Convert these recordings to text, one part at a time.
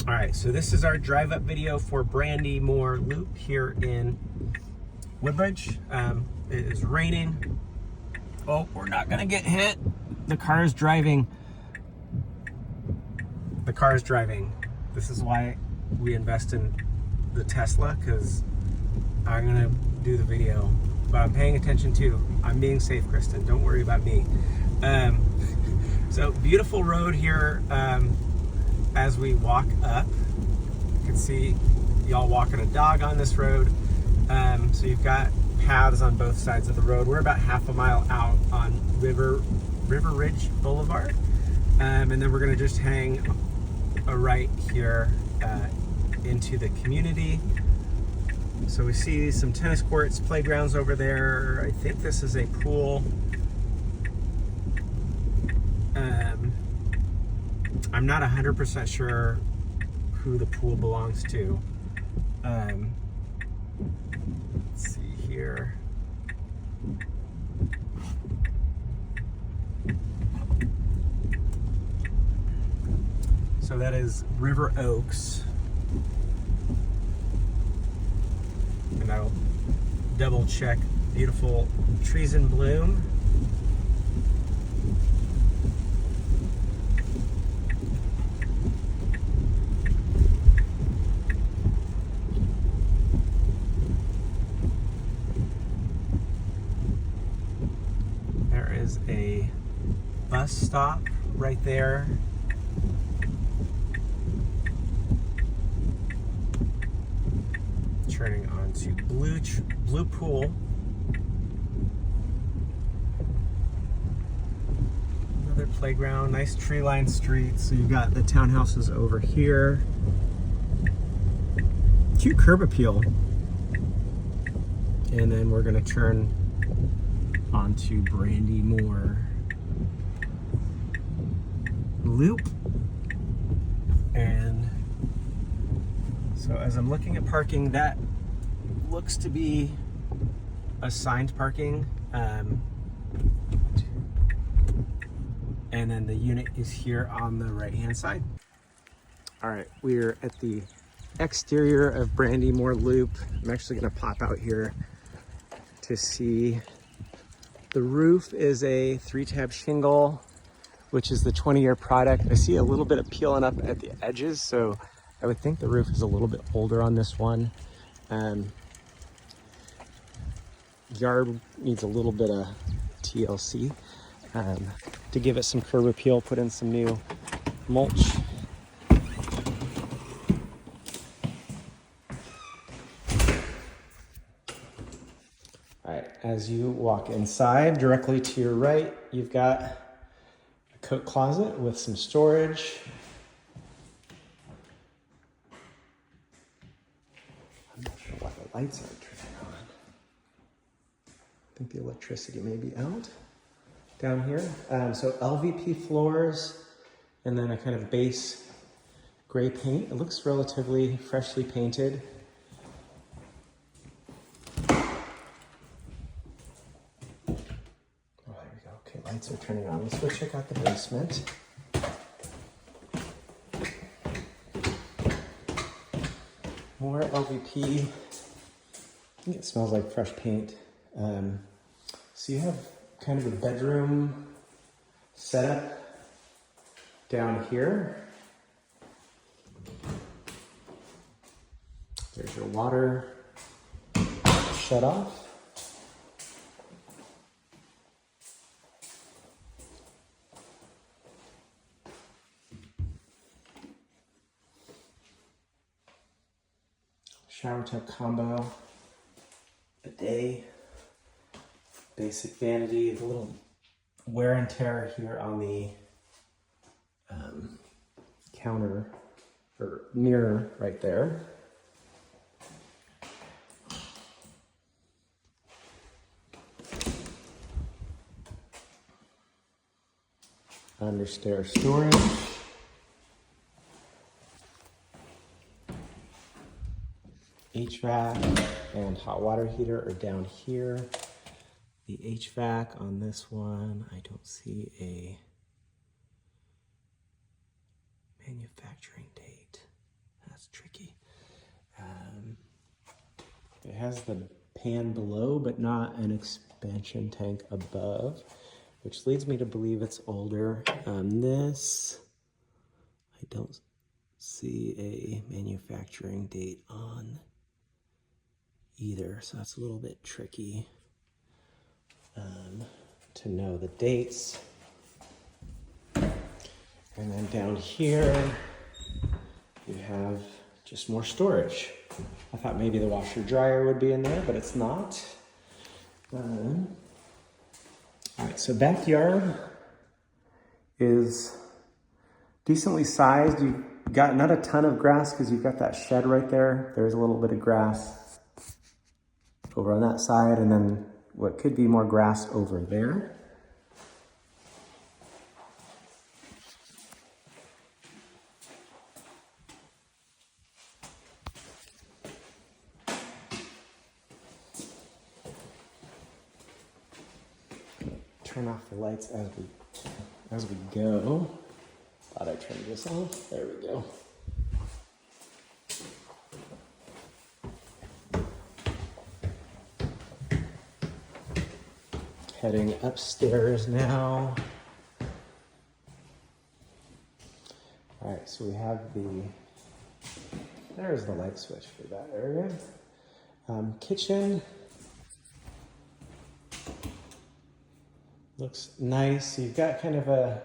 All right, so this is our drive up video for Brandymoor Loop here in Woodbridge. It is raining. Oh, we're not gonna get hit. The car is driving. The car is driving. This is why we invest in the Tesla, because I'm gonna do the video, but I'm paying attention too. I'm being safe, Kristen. Don't worry about me. So beautiful road here. As we walk up, you can see y'all walking a dog on this road. So you've got paths on both sides of the road. We're about half a mile out on River Ridge Boulevard. And then we're gonna just hang a right here into the community. So we see some tennis courts, playgrounds over there. I think this is a pool. I'm not 100% sure who the pool belongs to. Let's see here. So that is River Oaks. And I'll double check. Beautiful trees in bloom. There is a bus stop right there. Turning on to Blue Pool. Another playground, nice tree-lined street. So you've got the townhouses over here. Cute curb appeal. And then we're gonna turn onto Brandymoor Loop. And so as I'm looking at parking, that looks to be assigned parking. And then the unit is here on the right-hand side. All right, we're at the exterior of Brandymoor Loop. I'm actually gonna pop out here to see. The roof is a 3-tab shingle, which is the 20-year product. I see a little bit of peeling up at the edges, so I would think the roof is a little bit older on this one. Yard needs a little bit of TLC to give it some curb appeal, put in some new mulch. All right, as you walk inside, directly to your right, you've got a coat closet with some storage. I'm not sure why the lights aren't turning on. I think the electricity may be out down here. So LVP floors, and then a kind of base gray paint. It looks relatively freshly painted. Oh, there we go. Okay, lights are turning on. Let's go check out the basement. More LVP. I think it smells like fresh paint. So you have kind of a bedroom setup down here. There's your water shut off. Shower tub combo, bidet, basic vanity, the little wear and tear here on the counter or mirror right there. Under stair storage. HVAC and hot water heater are down here. The HVAC on this one, I don't see a manufacturing date. that's tricky. It has the pan below, but not an expansion tank above, which leads me to believe it's older. This, I don't see a manufacturing date on either, so that's a little bit tricky to know the dates. And then down here, you have just more storage. I thought maybe the washer dryer would be in there, but it's not. All right, so backyard is decently sized. You've got not a ton of grass because you've got that shed right there. There's a little bit of grass over on that side, and then what could be more grass over there. Turn off the lights as we go. Thought I turned this off. There we go. Heading upstairs now. All right, so we have there's the light switch for that area. Kitchen. Looks nice. You've got kind of a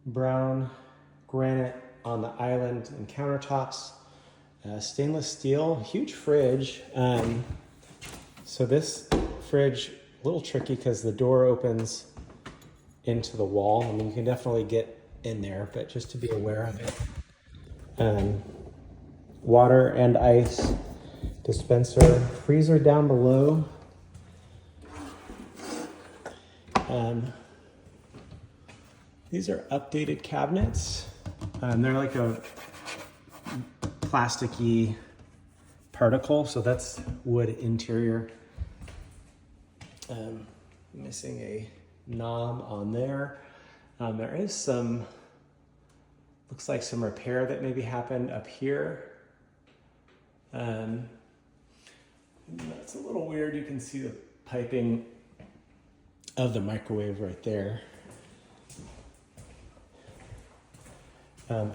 brown granite on the island and countertops. Stainless steel, huge fridge. So this fridge, a little tricky because the door opens into the wall. I mean, you can definitely get in there, but just to be aware of it. Water and ice dispenser, freezer down below. These are updated cabinets. They're like a plasticky particle, so that's wood interior. Missing a knob on there. There is some, looks like some repair that maybe happened up here. That's a little weird. You can see the piping of the microwave right there.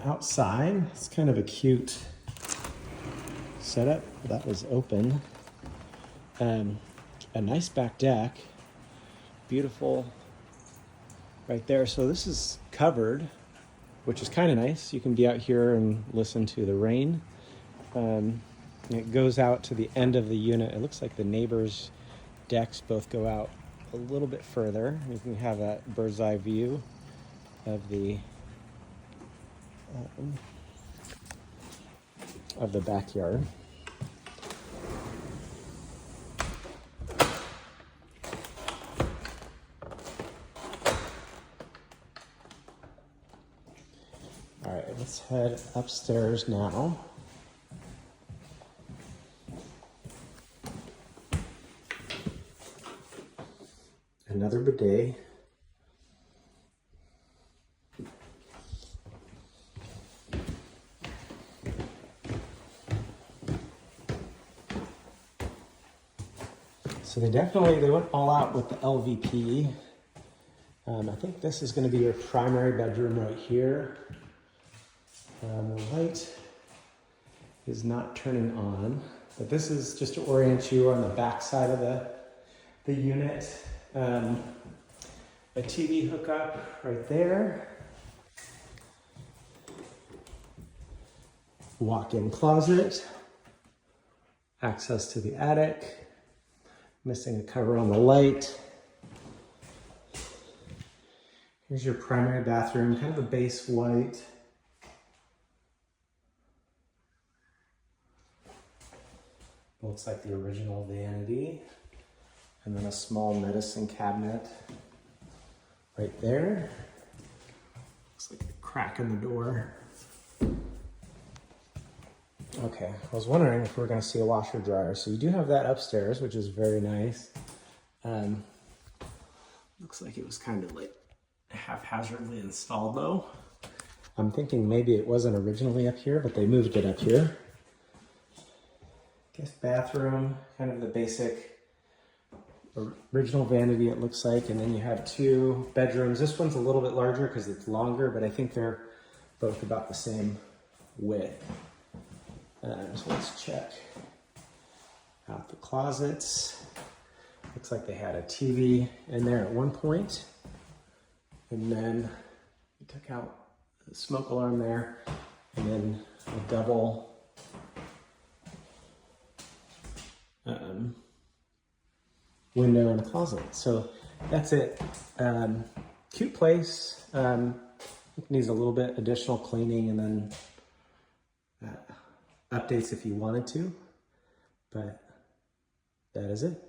Outside, it's kind of a cute setup. That was open. A nice back deck. Beautiful right there. So this is covered, which is kind of nice. You can be out here and listen to the rain. It goes out to the end of the unit. It looks like the neighbors' decks both go out a little bit further. You can have that bird's eye view of the backyard. All right, let's head upstairs now. Another bidet. So they went all out with the LVP. I think this is going to be your primary bedroom right here. The light is not turning on, but this is just to orient you on the back side of the unit. A TV hookup right there. Walk-in closet. Access to the attic. Missing a cover on the light. Here's your primary bathroom, kind of a base white. Looks like the original vanity. And then a small medicine cabinet right there. Looks like a crack in the door. Okay, I was wondering if we were going to see a washer dryer. So you do have that upstairs, which is very nice. Looks like it was kind of like haphazardly installed though. I'm thinking maybe it wasn't originally up here, but they moved it up here. Guest bathroom, kind of the basic original vanity it looks like. And then you have 2 bedrooms. This one's a little bit larger because it's longer, but I think they're both about the same width. So let's check out the closets. Looks like they had a TV in there at one point. And then we took out the smoke alarm there, and then a double window in the closet. So that's it. Cute place. It needs a little bit additional cleaning and then updates if you wanted to, but that is it.